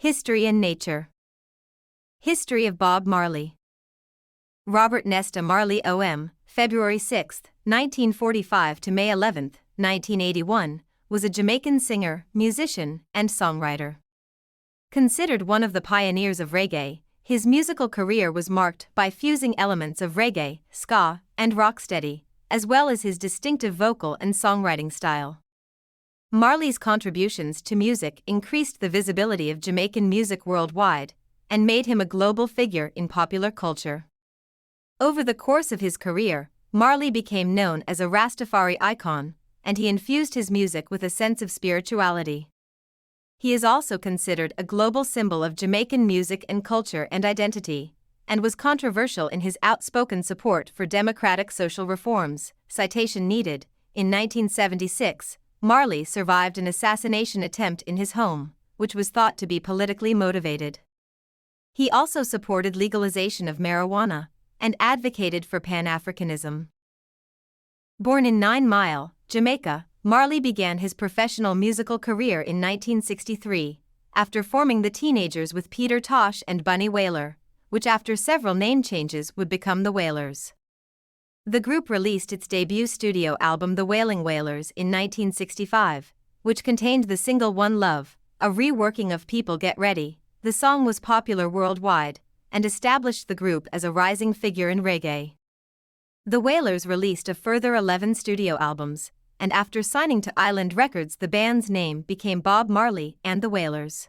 History and Nature. History of Bob Marley. Robert Nesta Marley O.M., February 6, 1945 to May 11, 1981, was a Jamaican singer, musician, and songwriter. Considered one of the pioneers of reggae, his musical career was marked by fusing elements of reggae, ska, and rocksteady, as well as his distinctive vocal and songwriting style. Marley's contributions to music increased the visibility of Jamaican music worldwide and made him a global figure in popular culture. Over the course of his career, Marley became known as a Rastafari icon, and he infused his music with a sense of spirituality. He is also considered a global symbol of Jamaican music and culture and identity, and was controversial in his outspoken support for democratic social reforms. Citation needed. In 1976, Marley survived an assassination attempt in his home, which was thought to be politically motivated. He also supported legalization of marijuana and advocated for Pan-Africanism. Born in 9 Mile, Jamaica, Marley began his professional musical career in 1963, after forming the Teenagers with Peter Tosh and Bunny Wailer, which after several name changes would become the Wailers. The group released its debut studio album The Wailing Wailers in 1965, which contained the single One Love, a reworking of People Get Ready. The song was popular worldwide and established the group as a rising figure in reggae. The Wailers released a further 11 studio albums, and after signing to Island Records, the band's name became Bob Marley and the Wailers.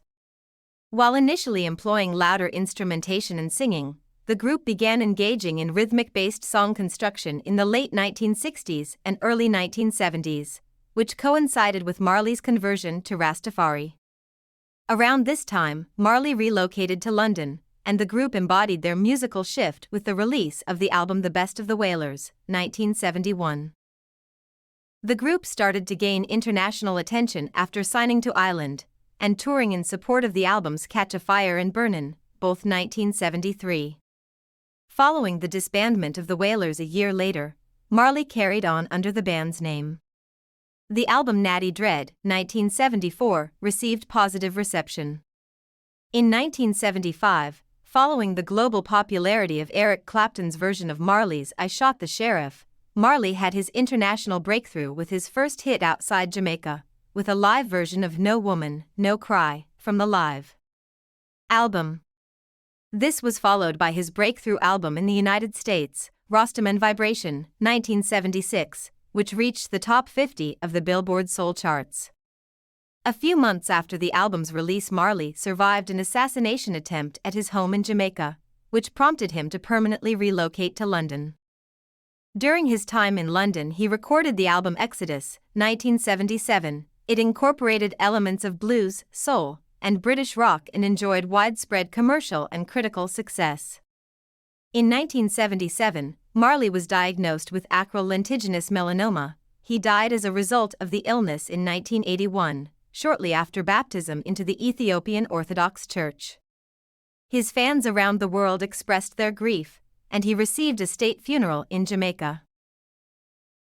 While initially employing louder instrumentation and singing, the group began engaging in rhythmic-based song construction in the late 1960s and early 1970s, which coincided with Marley's conversion to Rastafari. Around this time, Marley relocated to London, and the group embodied their musical shift with the release of the album The Best of the Wailers, 1971. The group started to gain international attention after signing to Island and touring in support of the albums Catch a Fire and Burnin', both 1973. Following the disbandment of the Wailers a year later, Marley carried on under the band's name. The album Natty Dread, 1974, received positive reception. In 1975, following the global popularity of Eric Clapton's version of Marley's I Shot the Sheriff, Marley had his international breakthrough with his first hit outside Jamaica, with a live version of No Woman, No Cry, from the live album. This was followed by his breakthrough album in the United States, Rostam and Vibration, 1976, which reached the top 50 of the Billboard Soul charts. A few months after the album's release, Marley survived an assassination attempt at his home in Jamaica, which prompted him to permanently relocate to London. During his time in London, he recorded the album Exodus, 1977. It incorporated elements of blues, soul, and British rock and enjoyed widespread commercial and critical success. In 1977, Marley was diagnosed with acral lentiginous melanoma. He died as a result of the illness in 1981, shortly after baptism into the Ethiopian Orthodox Church. His fans around the world expressed their grief, and he received a state funeral in Jamaica.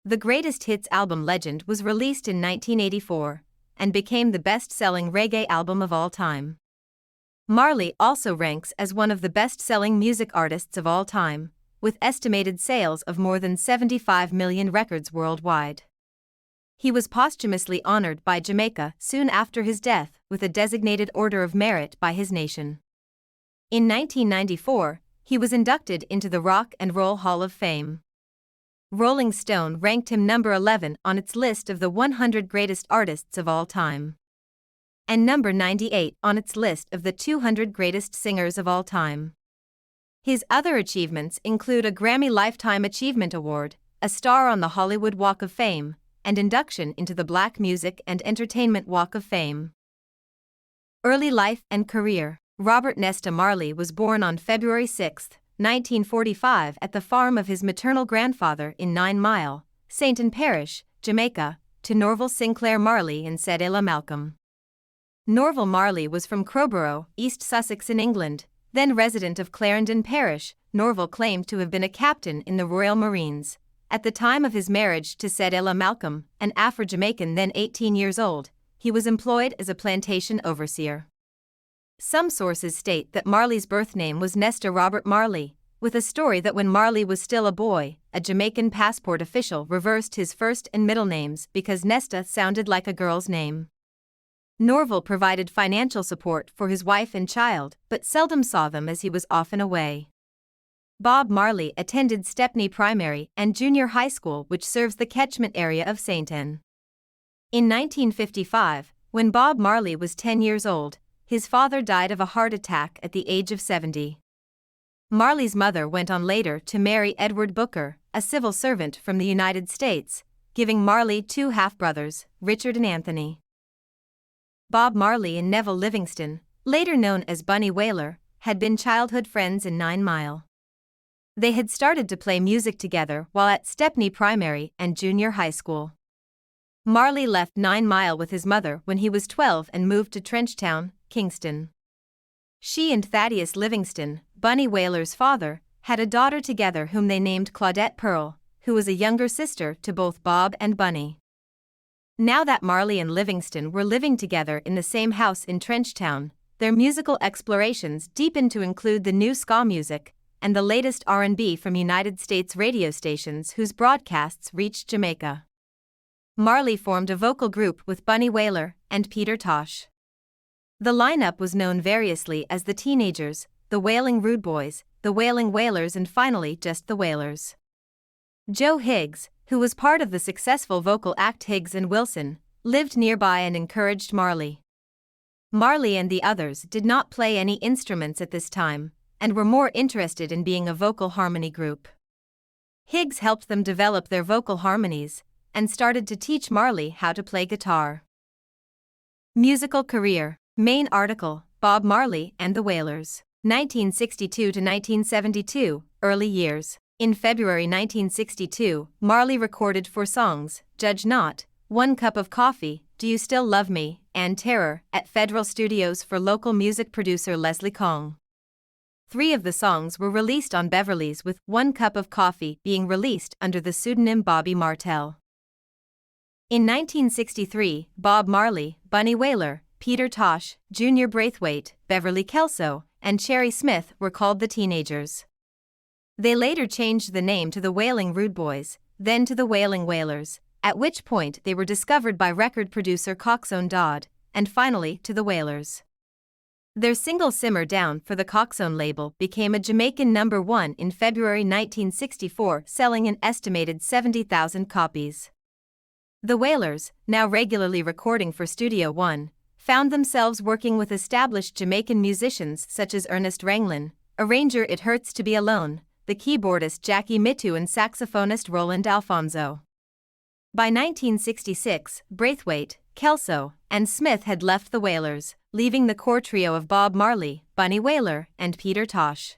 The Greatest Hits album Legend was released in 1984 and became the best-selling reggae album of all time. Marley also ranks as one of the best-selling music artists of all time, with estimated sales of more than 75 million records worldwide. He was posthumously honored by Jamaica soon after his death with a designated Order of Merit by his nation. In 1994, he was inducted into the Rock and Roll Hall of Fame. Rolling Stone ranked him number 11 on its list of the 100 greatest artists of all time, and number 98 on its list of the 200 greatest singers of all time. His other achievements include a Grammy Lifetime Achievement Award, a star on the Hollywood Walk of Fame, and induction into the Black Music and Entertainment Walk of Fame. Early life and career. Robert Nesta Marley was born on February 6, 1945 at the farm of his maternal grandfather in 9 Mile, St. Ann Parish, Jamaica, to Norval Sinclair Marley and Cedella Malcolm. Norval Marley was from Crowborough, East Sussex in England. Then resident of Clarendon Parish, Norval claimed to have been a captain in the Royal Marines. At the time of his marriage to Cedella Malcolm, an Afro-Jamaican then 18 years old, he was employed as a plantation overseer. Some sources state that Marley's birth name was Nesta Robert Marley, with a story that when Marley was still a boy, a Jamaican passport official reversed his first and middle names because Nesta sounded like a girl's name. Norval provided financial support for his wife and child, but seldom saw them as he was often away. Bob Marley attended Stepney Primary and Junior High School, which serves the catchment area of St. Ann. In 1955, when Bob Marley was 10 years old, his father died of a heart attack at the age of 70. Marley's mother went on later to marry Edward Booker, a civil servant from the United States, giving Marley two half-brothers, Richard and Anthony. Bob Marley and Neville Livingston, later known as Bunny Wailer, had been childhood friends in 9 Mile. They had started to play music together while at Stepney Primary and Junior High School. Marley left 9 Mile with his mother when he was 12 and moved to Trenchtown, Kingston. She and Thaddeus Livingston, Bunny Wailer's father, had a daughter together whom they named Claudette Pearl, who was a younger sister to both Bob and Bunny. Now that Marley and Livingston were living together in the same house in Trenchtown, their musical explorations deepened to include the new ska music and the latest R&B from United States radio stations whose broadcasts reached Jamaica. Marley formed a vocal group with Bunny Wailer and Peter Tosh. The lineup was known variously as the Teenagers, the Wailing Rude Boys, the Wailing Wailers, and finally just the Wailers. Joe Higgs, who was part of the successful vocal act Higgs and Wilson, lived nearby and encouraged Marley. Marley and the others did not play any instruments at this time, and were more interested in being a vocal harmony group. Higgs helped them develop their vocal harmonies, and started to teach Marley how to play guitar. Musical career. Main article, Bob Marley and the Wailers, 1962 to 1972, early years. In February 1962, Marley recorded 4 songs, Judge Not, One Cup of Coffee, Do You Still Love Me, and Terror, at Federal Studios for local music producer Leslie Kong. 3 of the songs were released on Beverly's, with One Cup of Coffee being released under the pseudonym Bobby Martell. In 1963, Bob Marley, Bunny Wailer, Peter Tosh, Junior Braithwaite, Beverly Kelso, and Cherry Smith were called the Teenagers. They later changed the name to the Wailing Rude Boys, then to the Wailing Wailers, at which point they were discovered by record producer Coxsone Dodd, and finally to the Wailers. Their single Simmer Down for the Coxsone label became a Jamaican #1 in February 1964, selling an estimated 70,000 copies. The Wailers, now regularly recording for Studio One, found themselves working with established Jamaican musicians such as Ernest Ranglin, arranger It Hurts to Be Alone, the keyboardist Jackie Mittoo, and saxophonist Roland Alfonso. By 1966, Braithwaite, Kelso, and Smith had left the Wailers, leaving the core trio of Bob Marley, Bunny Wailer, and Peter Tosh.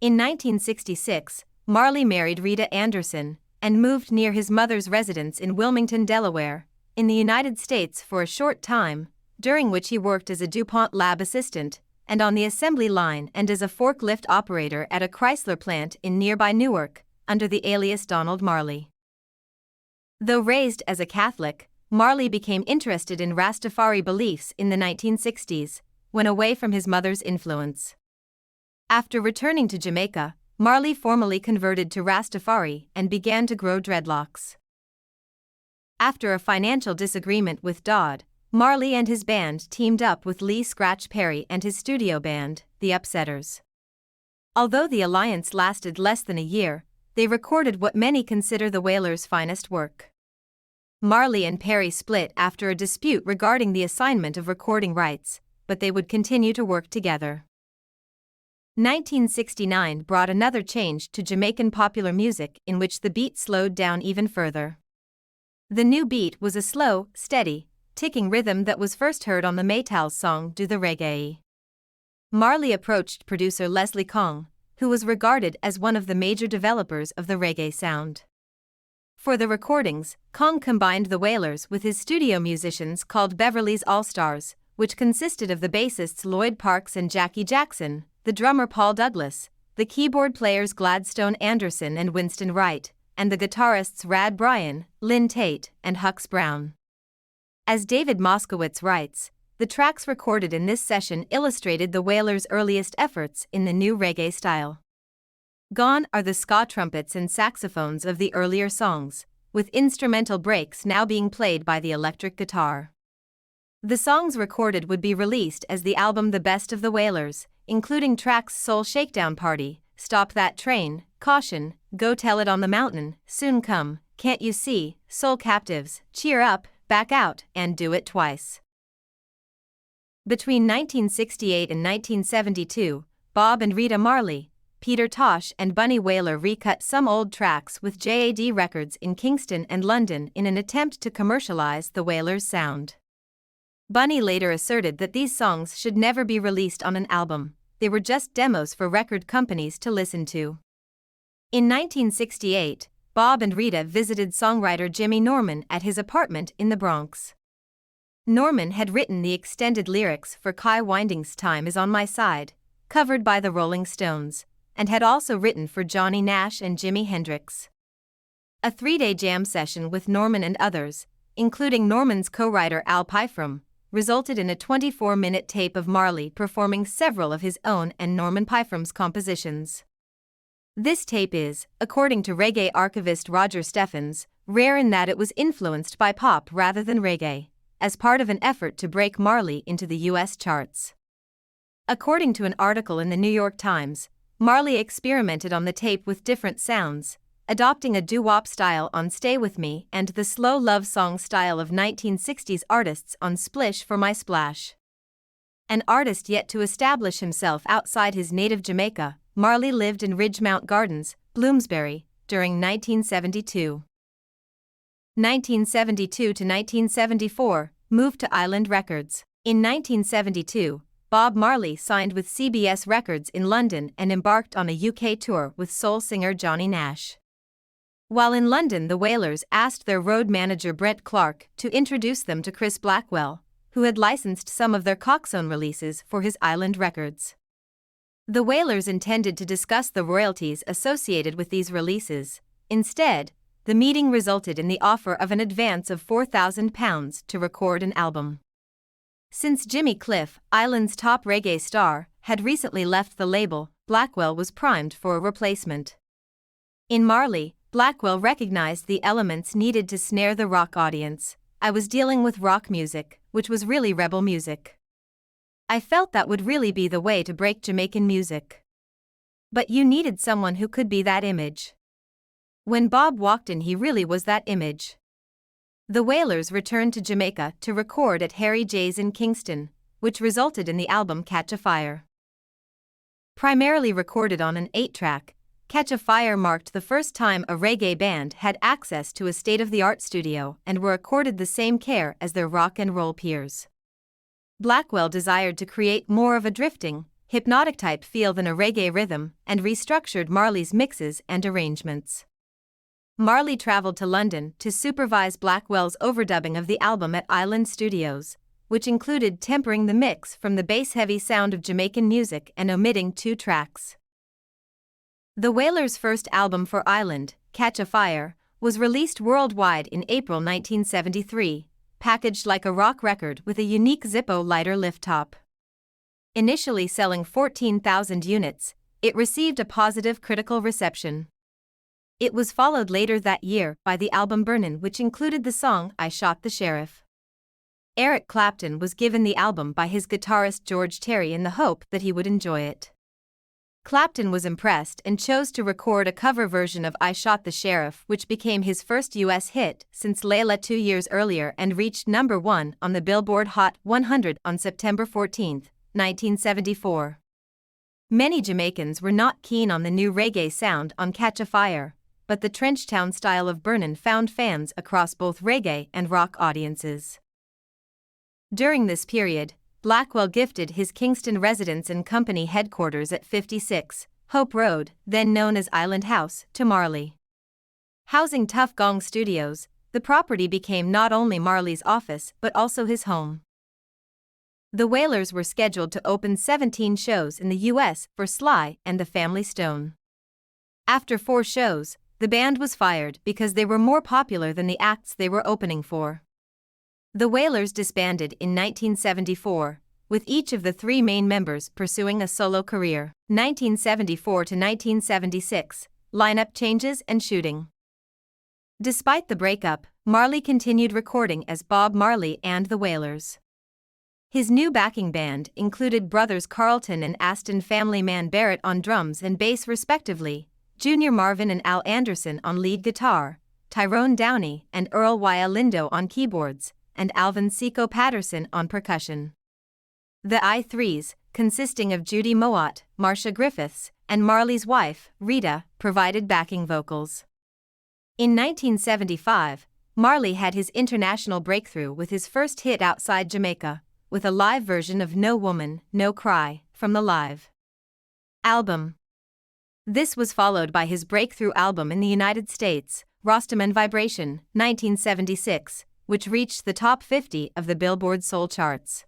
In 1966, Marley married Rita Anderson and moved near his mother's residence in Wilmington, Delaware, in the United States for a short time, during which he worked as a DuPont lab assistant and on the assembly line and as a forklift operator at a Chrysler plant in nearby Newark, under the alias Donald Marley. Though raised as a Catholic, Marley became interested in Rastafari beliefs in the 1960s, when away from his mother's influence. After returning to Jamaica, Marley formally converted to Rastafari and began to grow dreadlocks. After a financial disagreement with Dodd, Marley and his band teamed up with Lee Scratch Perry and his studio band, The Upsetters. Although the alliance lasted less than a year, they recorded what many consider the Wailers' finest work. Marley and Perry split after a dispute regarding the assignment of recording rights, but they would continue to work together. 1969 brought another change to Jamaican popular music, in which the beat slowed down even further. The new beat was a slow, steady, ticking rhythm that was first heard on the Maytals song Do the Reggae. Marley approached producer Leslie Kong, who was regarded as one of the major developers of the reggae sound. For the recordings, Kong combined the Wailers with his studio musicians called Beverly's All-Stars, which consisted of the bassists Lloyd Parks and Jackie Jackson, the drummer Paul Douglas, the keyboard players Gladstone Anderson and Winston Wright, and the guitarists Rad Bryan, Lynn Tate, and Hux Brown. As David Moskowitz writes, The tracks recorded in this session illustrated the Wailers' earliest efforts in the new reggae style. Gone are the ska trumpets and saxophones of the earlier songs, with instrumental breaks now being played by the electric guitar. The songs recorded would be released as the album The Best of the Wailers, including tracks Soul Shakedown Party, Stop That Train, Caution, Go Tell It on the Mountain, Soon Come, Can't You See, Soul Captives, Cheer Up, Back Out, and Do It Twice. Between 1968 and 1972, Bob and Rita Marley, Peter Tosh and Bunny Wailer recut some old tracks with JAD Records in Kingston and London in an attempt to commercialize the Wailers' sound. Bunny later asserted that these songs should never be released on an album, they were just demos for record companies to listen to. In 1968, Bob and Rita visited songwriter Jimmy Norman at his apartment in the Bronx. Norman had written the extended lyrics for Kai Winding's Time Is on My Side, covered by the Rolling Stones, and had also written for Johnny Nash and Jimi Hendrix. A 3-day jam session with Norman and others, including Norman's co-writer Al Pyfrom, resulted in a 24-minute tape of Marley performing several of his own and Norman Pyfrom's compositions. This tape is, according to reggae archivist Roger Steffens, rare in that it was influenced by pop rather than reggae, as part of an effort to break Marley into the U.S. charts. According to an article in the New York Times, Marley experimented on the tape with different sounds, adopting a doo-wop style on Stay With Me and the slow love song style of 1960s artists on Splish for My Splash. An artist yet to establish himself outside his native Jamaica, Marley lived in Ridgemount Gardens, Bloomsbury, during 1972. 1972 to 1974, moved to Island Records. In 1972, Bob Marley signed with CBS Records in London and embarked on a UK tour with soul singer Johnny Nash. While in London, the Wailers asked their road manager Brent Clark to introduce them to Chris Blackwell, who had licensed some of their Coxsone releases for his Island Records. The Wailers intended to discuss the royalties associated with these releases. Instead, the meeting resulted in the offer of an advance of £4,000 to record an album. Since Jimmy Cliff, Island's top reggae star, had recently left the label, Blackwell was primed for a replacement. In Marley, Blackwell recognized the elements needed to snare the rock audience. I was dealing with rock music, which was really rebel music. I felt that would really be the way to break Jamaican music. But you needed someone who could be that image. When Bob walked in, he really was that image. The Wailers returned to Jamaica to record at Harry J's in Kingston, which resulted in the album Catch a Fire. Primarily recorded on an 8-track, Catch a Fire marked the first time a reggae band had access to a state-of-the-art studio and were accorded the same care as their rock and roll peers. Blackwell desired to create more of a drifting, hypnotic-type feel than a reggae rhythm and restructured Marley's mixes and arrangements. Marley traveled to London to supervise Blackwell's overdubbing of the album at Island Studios, which included tempering the mix from the bass-heavy sound of Jamaican music and omitting 2 tracks. The Wailers' first album for Island, Catch a Fire, was released worldwide in April 1973, packaged like a rock record with a unique Zippo lighter lift top. Initially selling 14,000 units, it received a positive critical reception. It was followed later that year by the album Burnin', which included the song I Shot the Sheriff. Eric Clapton was given the album by his guitarist George Terry in the hope that he would enjoy it. Clapton was impressed and chose to record a cover version of I Shot the Sheriff, which became his first U.S. hit since Layla 2 years earlier and reached number 1 on the Billboard Hot 100 on September 14, 1974. Many Jamaicans were not keen on the new reggae sound on Catch a Fire, but the Trenchtown style of Burnin' found fans across both reggae and rock audiences. During this period, Blackwell gifted his Kingston residence and company headquarters at 56 Hope Road, then known as Island House, to Marley. Housing Tuff Gong Studios, the property became not only Marley's office but also his home. The Wailers were scheduled to open 17 shows in the U.S. for Sly and the Family Stone. After 4 shows, the band was fired because they were more popular than the acts they were opening for. The Wailers disbanded in 1974, with each of the three main members pursuing a solo career. 1974 to 1976, lineup changes and shooting. Despite the breakup, Marley continued recording as Bob Marley and the Wailers. His new backing band included brothers Carlton and Aston, family man Barrett on drums and bass respectively, Junior Marvin and Al Anderson on lead guitar, Tyrone Downey and Earl Wya Lindo on keyboards, and Alvin Seco Patterson on percussion. The I-Threes, consisting of Judy Mowat, Marcia Griffiths, and Marley's wife, Rita, provided backing vocals. In 1975, Marley had his international breakthrough with his first hit outside Jamaica, with a live version of No Woman, No Cry, from the live album. This was followed by his breakthrough album in the United States, Rostam and Vibration, 1976, which reached the top 50 of the Billboard Soul charts.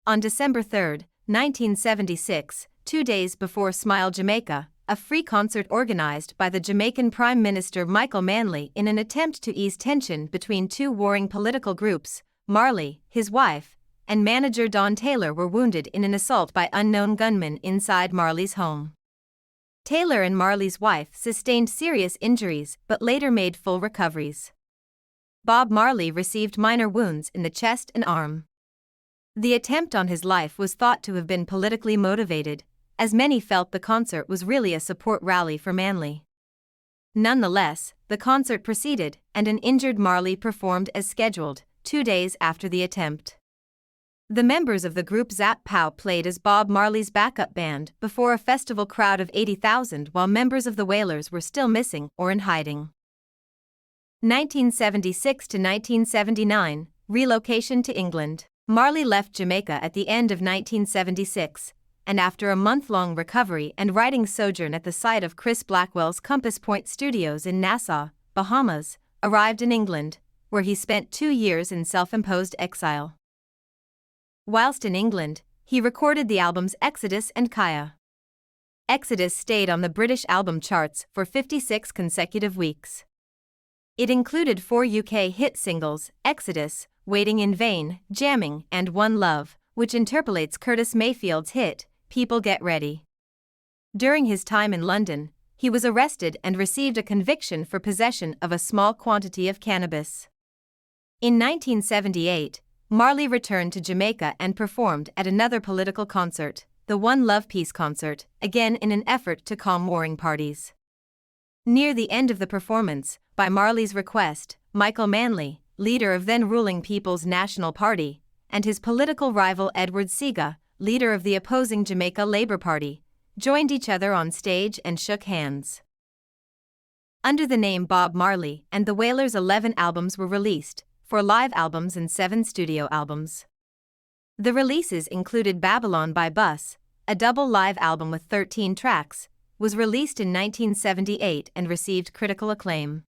On December 3, 1976, 2 days before Smile Jamaica, a free concert organized by the Jamaican Prime Minister Michael Manley in an attempt to ease tension between two warring political groups, Marley, his wife, and manager Don Taylor were wounded in an assault by unknown gunmen inside Marley's home. Taylor and Marley's wife sustained serious injuries but later made full recoveries. Bob Marley received minor wounds in the chest and arm. The attempt on his life was thought to have been politically motivated, as many felt the concert was really a support rally for Manley. Nonetheless, the concert proceeded, and an injured Marley performed as scheduled, 2 days after the attempt. The members of the group Zap Pow played as Bob Marley's backup band before a festival crowd of 80,000 while members of the Wailers were still missing or in hiding. 1976 to 1979, relocation to England. Marley left Jamaica at the end of 1976, and after a month-long recovery and writing sojourn at the site of Chris Blackwell's Compass Point Studios in Nassau, Bahamas, arrived in England, where he spent 2 years in self-imposed exile. Whilst in England, he recorded the albums Exodus and Kaya. Exodus stayed on the British album charts for 56 consecutive weeks. It included 4 UK hit singles, Exodus, Waiting in Vain, Jamming, and One Love, which interpolates Curtis Mayfield's hit, People Get Ready. During his time in London, he was arrested and received a conviction for possession of a small quantity of cannabis. In 1978, Marley returned to Jamaica and performed at another political concert, the One Love Peace Concert, again in an effort to calm warring parties. Near the end of the performance, by Marley's request, Michael Manley, leader of then-ruling People's National Party, and his political rival Edward Seaga, leader of the opposing Jamaica Labour Party, joined each other on stage and shook hands. Under the name Bob Marley and the Wailers, 11 albums were released, 4 live albums and 7 studio albums. The releases included Babylon by Bus, a double live album with 13 tracks, was released in 1978 and received critical acclaim.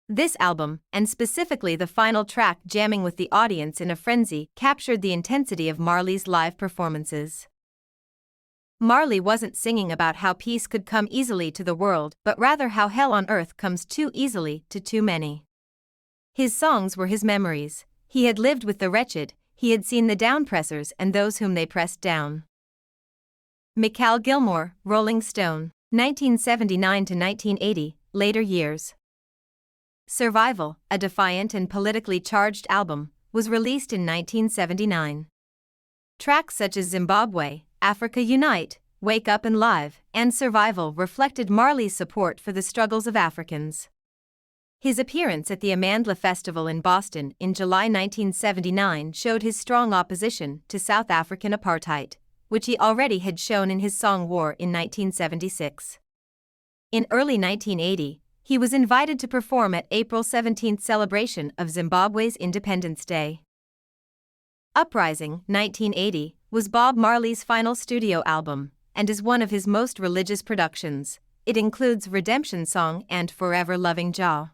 This album, and specifically the final track Jamming with the Audience in a Frenzy, captured the intensity of Marley's live performances. Marley wasn't singing about how peace could come easily to the world, but rather how hell on earth comes too easily to too many. His songs were his memories. He had lived with the wretched, he had seen the downpressers and those whom they pressed down. Michael Gilmore, Rolling Stone, 1979 to 1980, later years. Survival, a defiant and politically charged album, was released in 1979. Tracks such as Zimbabwe, Africa Unite, Wake Up and Live, and Survival reflected Marley's support for the struggles of Africans. His appearance at the Amandla Festival in Boston in July 1979 showed his strong opposition to South African apartheid, which he already had shown in his song War in 1976. In early 1980, he was invited to perform at April 17th celebration of Zimbabwe's Independence Day. Uprising, 1980, was Bob Marley's final studio album, and is one of his most religious productions. It includes Redemption Song and Forever Loving Jah.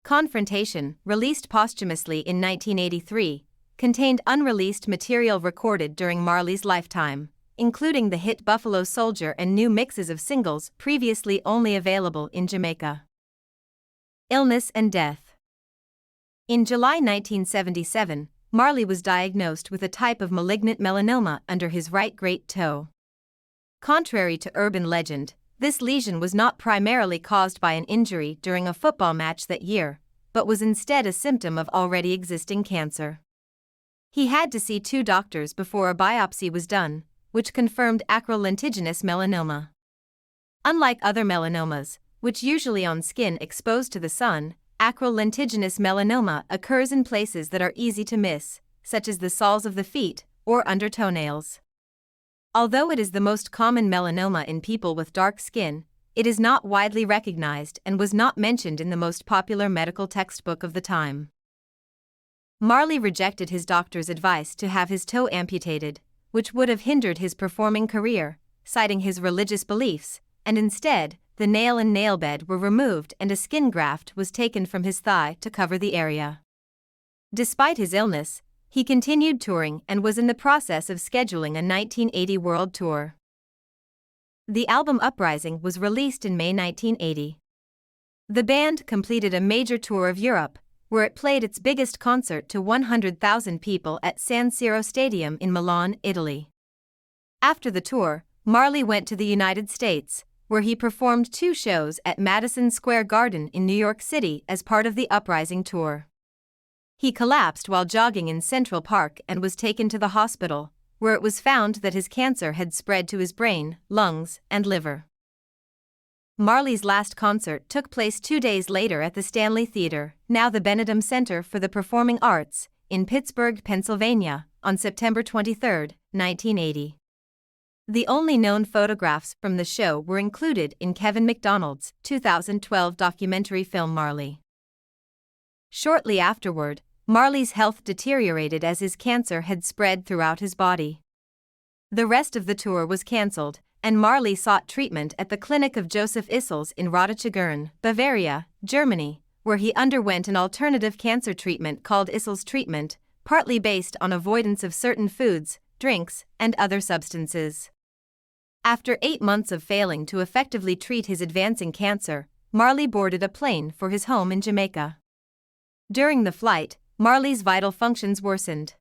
Confrontation, released posthumously in 1983, contained unreleased material recorded during Marley's lifetime, including the hit Buffalo Soldier and new mixes of singles previously only available in Jamaica. Illness and death. In July 1977, Marley was diagnosed with a type of malignant melanoma under his right great toe. Contrary to urban legend, this lesion was not primarily caused by an injury during a football match that year, but was instead a symptom of already existing cancer. He had to see 2 doctors before a biopsy was done, which confirmed acrolentigenous melanoma. Unlike other melanomas, which usually on skin exposed to the sun, acrolentigenous melanoma occurs in places that are easy to miss, such as the soles of the feet or under toenails. Although it is the most common melanoma in people with dark skin, it is not widely recognized and was not mentioned in the most popular medical textbook of the time. Marley rejected his doctor's advice to have his toe amputated, which would have hindered his performing career, citing his religious beliefs, and instead, the nail and nail bed were removed and a skin graft was taken from his thigh to cover the area. Despite his illness, he continued touring and was in the process of scheduling a 1980 world tour. The album Uprising was released in May 1980. The band completed a major tour of Europe, where it played its biggest concert to 100,000 people at San Siro Stadium in Milan, Italy. After the tour, Marley went to the United States, where he performed 2 shows at Madison Square Garden in New York City as part of the Uprising tour. He collapsed while jogging in Central Park and was taken to the hospital, where it was found that his cancer had spread to his brain, lungs, and liver. Marley's last concert took place 2 days later at the Stanley Theater, now the Benedum Center for the Performing Arts, in Pittsburgh, Pennsylvania, on September 23, 1980. The only known photographs from the show were included in Kevin MacDonald's 2012 documentary film Marley. Shortly afterward, Marley's health deteriorated as his cancer had spread throughout his body. The rest of the tour was cancelled, and Marley sought treatment at the clinic of Joseph Issels in Rotterdam, Bavaria, Germany, where he underwent an alternative cancer treatment called Issels treatment, partly based on avoidance of certain foods, drinks, and other substances. After 8 months of failing to effectively treat his advancing cancer, Marley boarded a plane for his home in Jamaica. During the flight, Marley's vital functions worsened.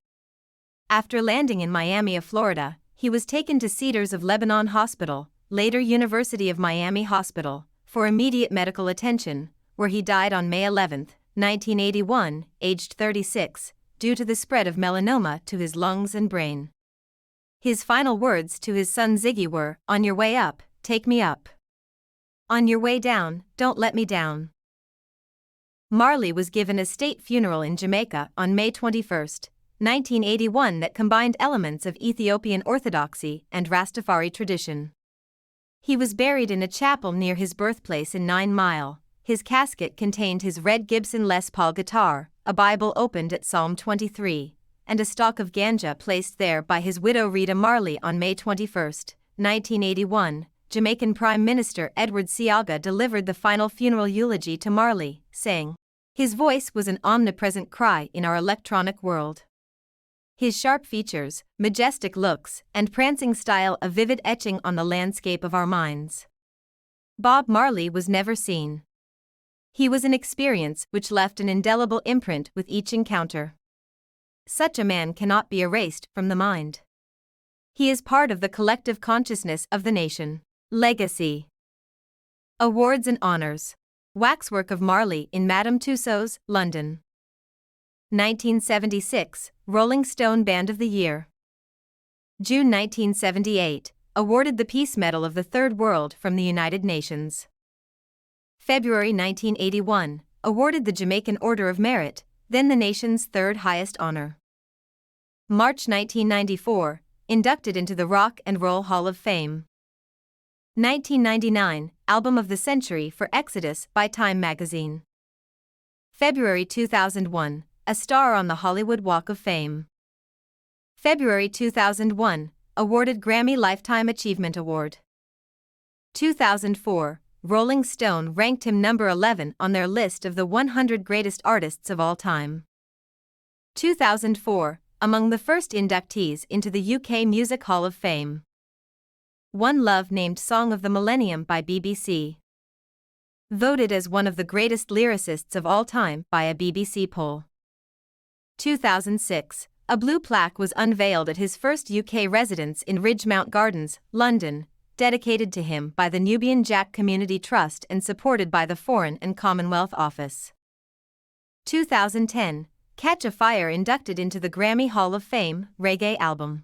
After landing in Miami, Florida, he was taken to Cedars of Lebanon Hospital, later University of Miami Hospital, for immediate medical attention, where he died on May 11, 1981, aged 36, due to the spread of melanoma to his lungs and brain. His final words to his son Ziggy were, "On your way up, take me up. On your way down, don't let me down." Marley was given a state funeral in Jamaica on May 21, 1981 that combined elements of Ethiopian Orthodoxy and Rastafari tradition. He was buried in a chapel near his birthplace in 9 Mile. His casket contained his red Gibson Les Paul guitar, a Bible opened at Psalm 23, and a stalk of ganja placed there by his widow Rita Marley. On May 21, 1981, Jamaican Prime Minister Edward Seaga delivered the final funeral eulogy to Marley, saying, "His voice was an omnipresent cry in our electronic world. His sharp features, majestic looks, and prancing style a vivid etching on the landscape of our minds." Bob Marley was never seen. He was an experience which left an indelible imprint with each encounter. Such a man cannot be erased from the mind. He is part of the collective consciousness of the nation. Legacy. Awards and honors. Waxwork of Marley in Madame Tussauds, London. 1976, Rolling Stone Band of the Year. June 1978, awarded the Peace Medal of the Third World from the United Nations. February 1981, awarded the Jamaican Order of Merit, then the nation's third highest honor. March 1994, inducted into the Rock and Roll Hall of Fame. 1999, Album of the Century for Exodus by Time magazine. February 2001, a star on the Hollywood Walk of Fame. February 2001, awarded Grammy Lifetime Achievement Award. 2004, Rolling Stone ranked him number 11 on their list of the 100 greatest artists of all time. 2004, among the first inductees into the UK Music Hall of Fame. One Love named Song of the Millennium by BBC. Voted as one of the greatest lyricists of all time by a BBC poll. 2006, a blue plaque was unveiled at his first UK residence in Ridgemount Gardens, London, dedicated to him by the Nubian Jack Community Trust and supported by the Foreign and Commonwealth Office. 2010, Catch a Fire inducted into the Grammy Hall of Fame, reggae album.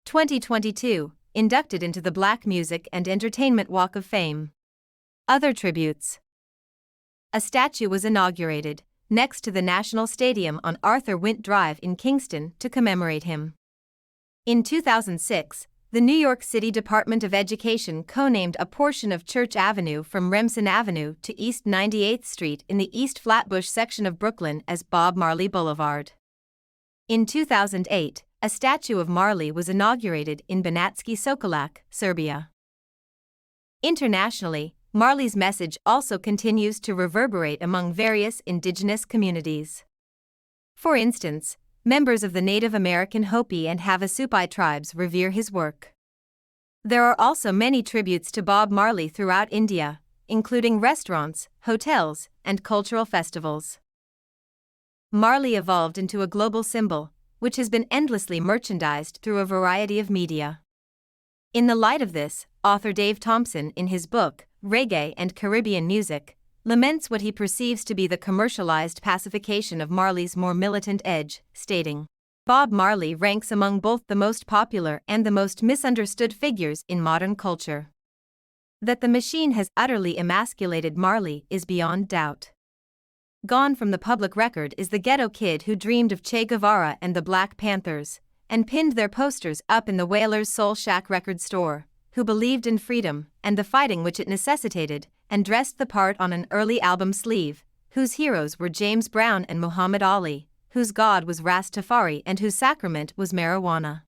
2022, inducted into the Black Music and Entertainment Walk of Fame. Other tributes. A statue was inaugurated next to the National Stadium on Arthur Wint Drive in Kingston to commemorate him. In 2006, the New York City Department of Education co-named a portion of Church Avenue from Remsen Avenue to East 98th Street in the East Flatbush section of Brooklyn as Bob Marley Boulevard. In 2008, a statue of Marley was inaugurated in Banatski Sokolac, Serbia. Internationally, Marley's message also continues to reverberate among various indigenous communities. For instance, members of the Native American Hopi and Havasupai tribes revere his work. There are also many tributes to Bob Marley throughout India, including restaurants, hotels, and cultural festivals. Marley evolved into a global symbol, which has been endlessly merchandised through a variety of media. In the light of this, author Dave Thompson, in his book, Reggae and Caribbean Music, laments what he perceives to be the commercialized pacification of Marley's more militant edge, stating, "Bob Marley ranks among both the most popular and the most misunderstood figures in modern culture. That the machine has utterly emasculated Marley is beyond doubt. Gone from the public record is the ghetto kid who dreamed of Che Guevara and the Black Panthers, and pinned their posters up in the Whalers' Soul Shack record store, who believed in freedom and the fighting which it necessitated, and dressed the part on an early album sleeve, whose heroes were James Brown and Muhammad Ali, whose god was Rastafari and whose sacrament was marijuana.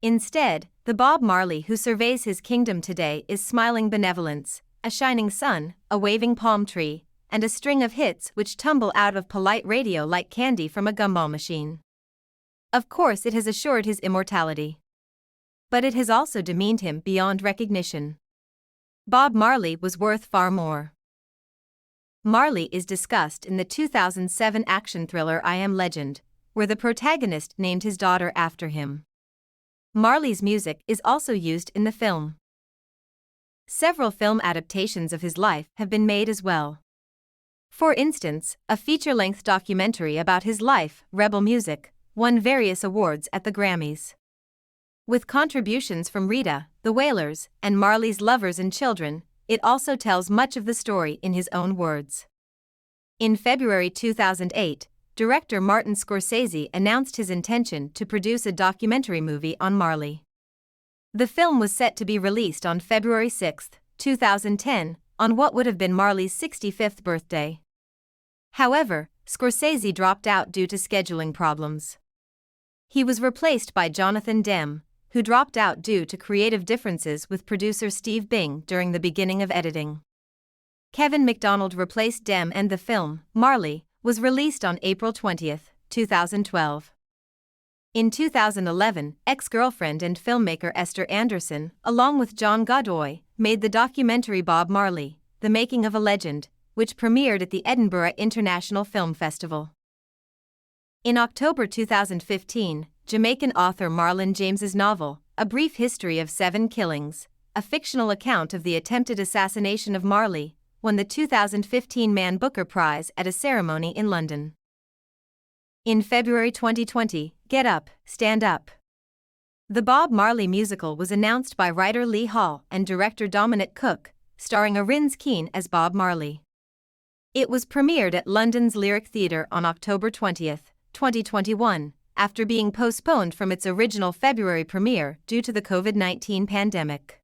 Instead, the Bob Marley who surveys his kingdom today is smiling benevolence, a shining sun, a waving palm tree, and a string of hits which tumble out of polite radio like candy from a gumball machine. Of course, it has assured his immortality. But it has also demeaned him beyond recognition. Bob Marley was worth far more." Marley is discussed in the 2007 action thriller I Am Legend, where the protagonist named his daughter after him. Marley's music is also used in the film. Several film adaptations of his life have been made as well. For instance, a feature-length documentary about his life, Rebel Music, won various awards at the Grammys. With contributions from Rita, the Wailers, and Marley's lovers and children, it also tells much of the story in his own words. In February 2008, director Martin Scorsese announced his intention to produce a documentary movie on Marley. The film was set to be released on February 6, 2010, on what would have been Marley's 65th birthday. However, Scorsese dropped out due to scheduling problems. He was replaced by Jonathan Demme, who dropped out due to creative differences with producer Steve Bing during the beginning of editing. Kevin MacDonald replaced Demme, and the film, Marley, was released on April 20, 2012. In 2011, ex-girlfriend and filmmaker Esther Anderson, along with John Godoy, made the documentary Bob Marley, The Making of a Legend, which premiered at the Edinburgh International Film Festival. In October 2015, Jamaican author Marlon James's novel, A Brief History of Seven Killings, a fictional account of the attempted assassination of Marley, won the 2015 Man Booker Prize at a ceremony in London. In February 2020, Get Up, Stand Up. The Bob Marley musical was announced by writer Lee Hall and director Dominic Cook, starring Arinze Keane as Bob Marley. It was premiered at London's Lyric Theatre on October 20, 2021, after being postponed from its original February premiere due to the COVID-19 pandemic.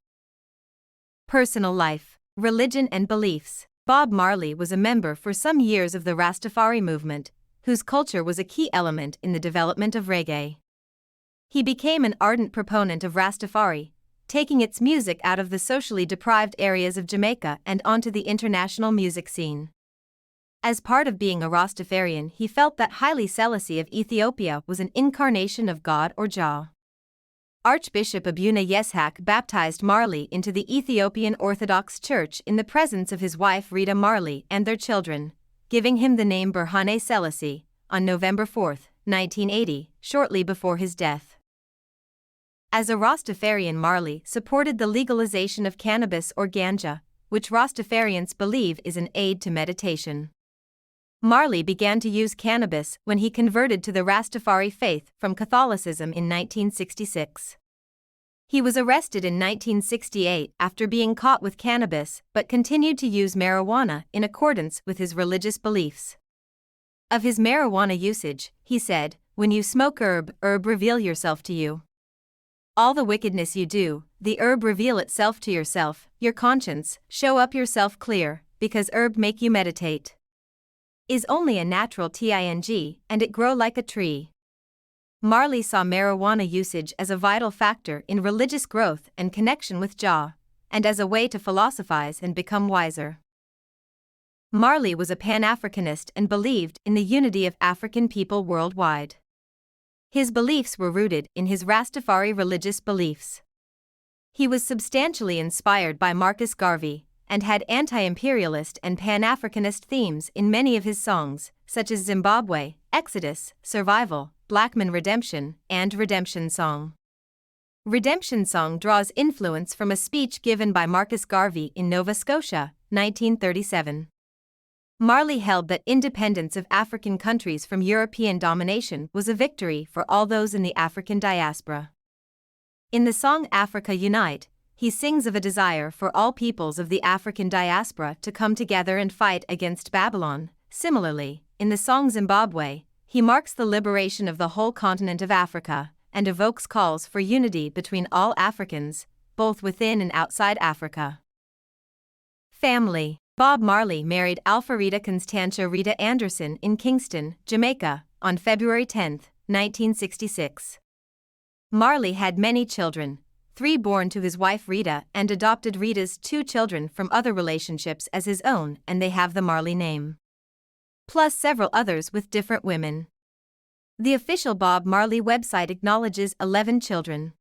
Personal life, religion and beliefs. Bob Marley was a member for some years of the Rastafari movement, whose culture was a key element in the development of reggae. He became an ardent proponent of Rastafari, taking its music out of the socially deprived areas of Jamaica and onto the international music scene. As part of being a Rastafarian, he felt that Haile Selassie of Ethiopia was an incarnation of God or Jah. Archbishop Abuna Yeshak baptized Marley into the Ethiopian Orthodox Church in the presence of his wife Rita Marley and their children, giving him the name Berhane Selassie, on November 4, 1980, shortly before his death. As a Rastafarian, Marley supported the legalization of cannabis or ganja, which Rastafarians believe is an aid to meditation. Marley began to use cannabis when he converted to the Rastafari faith from Catholicism in 1966. He was arrested in 1968 after being caught with cannabis but continued to use marijuana in accordance with his religious beliefs. Of his marijuana usage, he said, "When you smoke herb reveal yourself to you. All the wickedness you do, the herb reveal itself to yourself, your conscience, show up yourself clear, because herb make you meditate. Is only a natural thing, and it grow like a tree." Marley saw marijuana usage as a vital factor in religious growth and connection with Jah, and as a way to philosophize and become wiser. Marley was a Pan-Africanist and believed in the unity of African people worldwide. His beliefs were rooted in his Rastafari religious beliefs. He was substantially inspired by Marcus Garvey, and had anti-imperialist and Pan-Africanist themes in many of his songs, such as Zimbabwe, Exodus, Survival, Blackman Redemption, and Redemption Song. Redemption Song draws influence from a speech given by Marcus Garvey in Nova Scotia, 1937. Marley held that independence of African countries from European domination was a victory for all those in the African diaspora. In the song Africa Unite, he sings of a desire for all peoples of the African diaspora to come together and fight against Babylon. Similarly, in the song Zimbabwe, he marks the liberation of the whole continent of Africa, and evokes calls for unity between all Africans, both within and outside Africa. Family. Bob Marley married Alpharetta Constantia Rita Anderson in Kingston, Jamaica, on February 10, 1966. Marley had many children, 3 born to his wife Rita, and adopted Rita's 2 children from other relationships as his own, and they have the Marley name. Plus several others with different women. The official Bob Marley website acknowledges 11 children.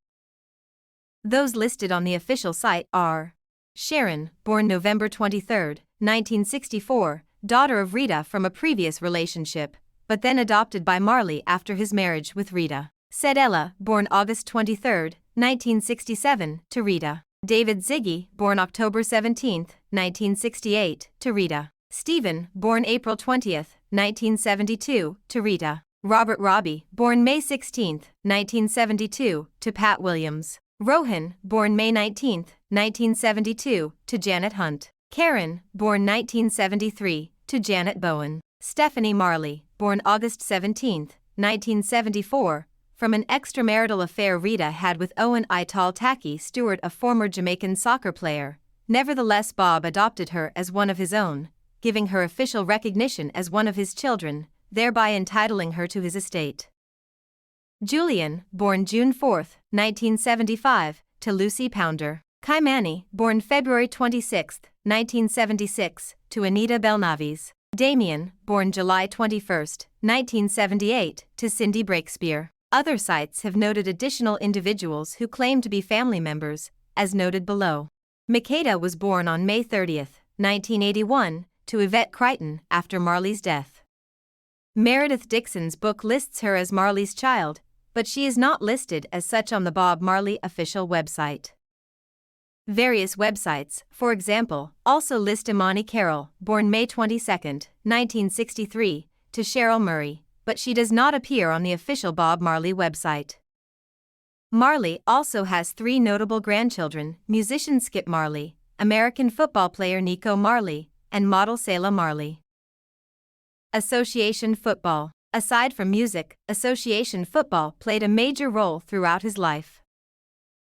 Those listed on the official site are Sharon, born November 23, 1964, daughter of Rita from a previous relationship, but then adopted by Marley after his marriage with Rita. Ella, born August 23, 1967, to Rita. David Ziggy, born October 17, 1968, to Rita. Stephen, born April 20, 1972, to Rita. Robert Robbie, born May 16, 1972, to Pat Williams. Rohan, born May 19, 1972, to Janet Hunt. Karen, born 1973, to Janet Bowen. Stephanie Marley, born August 17, 1974, from an extramarital affair Rita had with Owen Ital Taki Stewart, a former Jamaican soccer player. Nevertheless, Bob adopted her as one of his own, giving her official recognition as one of his children, thereby entitling her to his estate. Julian, born June 4, 1975, to Lucy Pounder. Kaimani, born February 26, 1976, to Anita Belnavis. Damien, born July 21, 1978, to Cindy Breakspear. Other sites have noted additional individuals who claim to be family members, as noted below. Makeda was born on May 30, 1981, to Yvette Crichton after Marley's death. Meredith Dixon's book lists her as Marley's child, but she is not listed as such on the Bob Marley official website. Various websites, for example, also list Imani Carroll, born May 22, 1963, to Cheryl Murray, but she does not appear on the official Bob Marley website. Marley also has 3 notable grandchildren: musician Skip Marley, American football player Nico Marley, and model Selah Marley. Association football. Aside from music, association football played a major role throughout his life.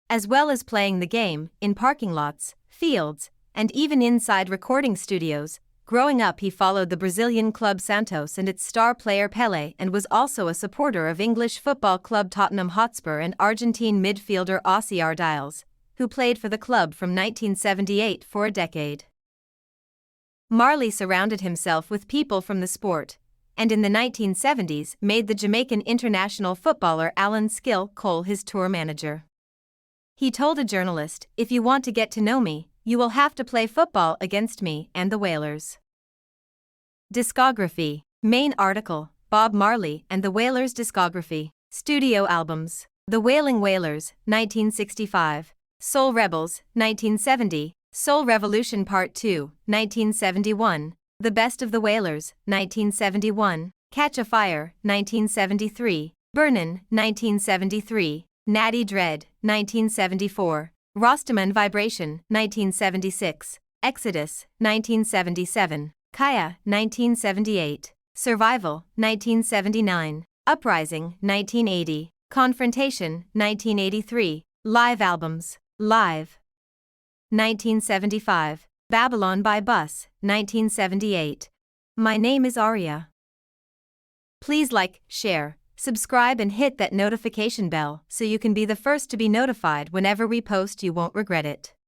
As well as playing the game, in parking lots, fields, and even inside recording studios, growing up he followed the Brazilian club Santos and its star player Pelé, and was also a supporter of English football club Tottenham Hotspur and Argentine midfielder Oscar Dials, who played for the club from 1978 for a decade. Marley surrounded himself with people from the sport, and in the 1970s made the Jamaican international footballer Alan Skill Cole his tour manager. He told a journalist, "If you want to get to know me, you will have to play football against me and the Whalers." Discography. Main article, Bob Marley and the Wailers discography. Studio albums. The Wailing Wailers, 1965. Soul Rebels, 1970. Soul Revolution Part 2, 1971. The Best of the Wailers, 1971. Catch a Fire, 1973. Burnin', 1973. Natty Dread, 1974. Rostaman Vibration, 1976. Exodus, 1977. Kaya, 1978. Survival, 1979. Uprising, 1980. Confrontation, 1983. Live albums. Live. 1975. Babylon by Bus, 1978. My name is Arya. Please like, share, subscribe and hit that notification bell so you can be the first to be notified whenever we post. You won't regret it.